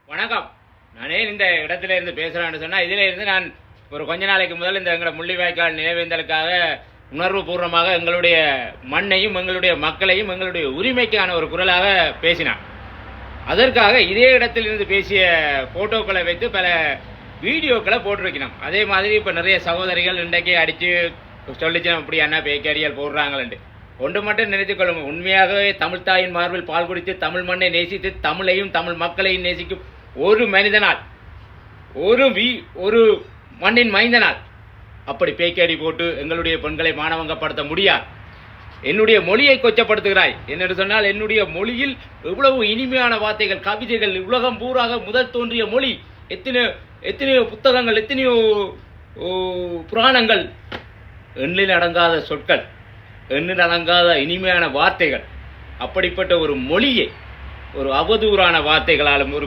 வணக்கம். நானே இந்த இடத்துல இருந்து பேசுகிறேன்னு சொன்னால், இதில் இருந்து நான் ஒரு கொஞ்ச நாளைக்கு முதல் இந்த எங்களை முள்ளிவாய்க்கால் நினைவேந்தலுக்காக உணர்வு பூர்வமாக எங்களுடைய மண்ணையும் எங்களுடைய மக்களையும் எங்களுடைய உரிமைக்கான ஒரு குரலாக பேசினான். அதற்காக இதே இடத்திலிருந்து பேசிய போட்டோக்களை வைத்து பல வீடியோக்களை போட்டிருக்கணும். அதே மாதிரி இப்போ நிறைய சகோதரிகள் இன்றைக்கே அடித்து சொல்லிச்சோம், இப்படி அண்ணா பேக்கரியால் போடுறாங்களேன்ட்டு. ஒன்று மட்டும் நினைத்துக் கொள்ளுங்க, உண்மையாகவே தமிழ் தாயின் மார்பில் பால் குடித்து தமிழ் மண்ணை நேசித்து தமிழையும் தமிழ் மக்களையும் நேசிக்கும் ஒரு மனிதனால், ஒரு மண்ணின் மைந்தனால் அப்படி பேக்கடி போட்டு எங்களுடைய பெண்களை மானவங்கப்படுத்த முடியாது. என்னுடைய மொழியை கொச்சப்படுத்துகிறாய் என்று சொன்னால், என்னுடைய மொழியில் எவ்வளவு இனிமையான வார்த்தைகள், கவிதைகள், உலகம் பூராக முதல் தோன்றிய மொழி, எத்தனையோ புத்தகங்கள், எத்தனையோ புராணங்கள், எண்ணில் அடங்காத சொற்கள், எண்ணில் அடங்காத இனிமையான வார்த்தைகள். அப்படிப்பட்ட ஒரு மொழியை ஒரு அவதூறான வார்த்தைகளாலும்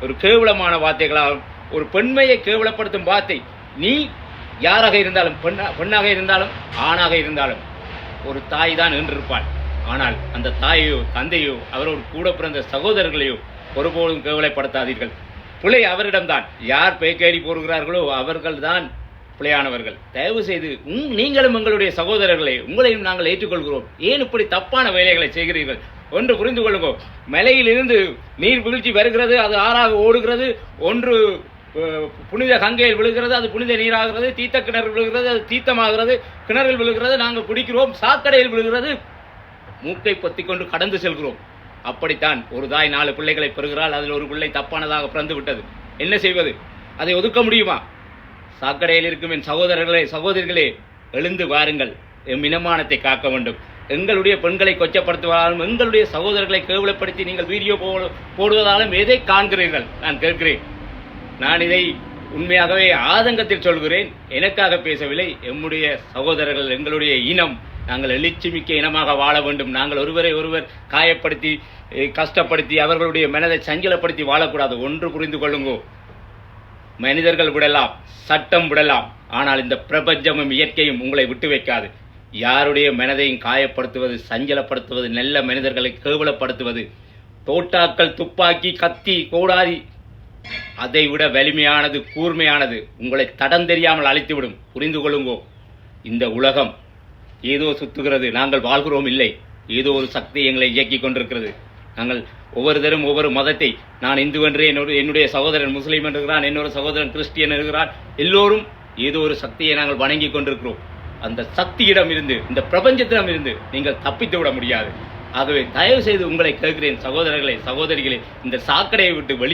ஒரு கேவலமான வார்த்தைகளாலும், ஒரு பெண்மையை கேவலப்படுத்தும் வார்த்தை, நீ யாராக இருந்தாலும், பெண்ணாக இருந்தாலும் ஆணாக இருந்தாலும் ஒரு தாய் தான் என்றிருப்பாள். ஆனால் அந்த தாயையோ தந்தையோ அவரோடு கூட பிறந்த சகோதரர்களையோ ஒருபோதும் கேவலைப்படுத்தாதீர்கள். பிழை அவரிடம்தான். யார் பேக்கேறி போடுகிறார்களோ அவர்கள்தான் பிழையானவர்கள். தயவு செய்து நீங்களும் எங்களுடைய சகோதரர்களை, உங்களையும் நாங்கள் ஏற்றுக்கொள்கிறோம். ஏன் இப்படி தப்பான வேலைகளை செய்கிறீர்கள்? ஒன்று புரிந்து கொள்ளுங்க, மலையிலிருந்து நீர் வீழ்ச்சி வருகிறது, அது ஆறாக ஓடுகிறது. ஒன்று புனித கங்கையில் விழுகிறது, அது புனித நீராகிறது. தீர்த்த கிணறு விழுகிறது, அது தீர்த்தமாகிறது. கிணறில் விழுகிறது, நாங்கள் குடிக்கிறோம். சாக்கடையில் விழுகிறது, மூக்கை பொத்திக்கொண்டு கடந்து செல்கிறோம். அப்படித்தான் ஒரு தாய் 4 பிள்ளைகளை பெறுகிறாள். அதில் ஒரு பிள்ளை தப்பானதாக பிறந்து விட்டது. என்ன செய்வது? அதை ஒதுக்க முடியுமா? சாக்கடையில் இருக்கும் என் சகோதரர்களே, சகோதரிகளே, எழுந்து வாருங்கள். என் இனமானத்தை காக்க வேண்டும். எங்களுடைய பெண்களை கொச்சப்படுத்துவதாலும், எங்களுடைய சகோதரர்களை கேவலப்படுத்தி நீங்கள் வீடியோ போடுவதாலும் எதை காண்கிறீர்கள்? நான் கேட்கிறேன். நான் இதை உண்மையாகவே ஆதங்கத்தில் சொல்கிறேன். எனக்காக பேசவில்லை. எம்முடைய சகோதரர்கள், எங்களுடைய இனம், நாங்கள் எழுச்சி மிக்க இனமாக வாழ வேண்டும். நாங்கள் ஒருவரை ஒருவர் காயப்படுத்தி, கஷ்டப்படுத்தி, அவர்களுடைய மனதை சஞ்சலப்படுத்தி வாழக்கூடாது. ஒன்று புரிந்து கொள்ளுங்கோ, மனிதர்கள் விடலாம், சட்டம் விடலாம், ஆனால் இந்த பிரபஞ்சமும் இயற்கையும் உங்களை விட்டு வைக்காது. யாருடைய மனதையும் காயப்படுத்துவது, சஞ்சலப்படுத்துவது, நல்ல மனிதர்களை கேவலப்படுத்துவது, தோட்டாக்கள், துப்பாக்கி, கத்தி, கோடாரி, அதை விட வலிமையானது, கூர்மையானது, உங்களை தடம் தெரியாமல் அழித்துவிடும். புரிந்து கொள்ளுங்கோ. இந்த உலகம் ஏதோ சுத்துகிறது, நாங்கள் வாழ்கிறோம் இல்லை. ஏதோ ஒரு சக்தி எங்களை இயக்கி கொண்டிருக்கிறது. நாங்கள் ஒவ்வொருத்தரும் ஒவ்வொரு மதத்தை, நான் இந்து என்று என்னுடைய சகோதரன் முஸ்லீம் இருக்கிறான், என்னொரு சகோதரன் கிறிஸ்டியன் இருக்கிறான். எல்லோரும் ஏதோ ஒரு சக்தியை நாங்கள் வணங்கி கொண்டிருக்கிறோம். அந்த சக்தியிடம் இருந்து, இந்த பிரபஞ்சத்திடம் இருந்து நீங்கள் தப்பித்து விட முடியாது. ஆகவே தயவு செய்து உங்களை கேட்கிறேன், சகோதரர்களே, சகோதரிகளே, இந்த சாக்கடையை விட்டு வெளியே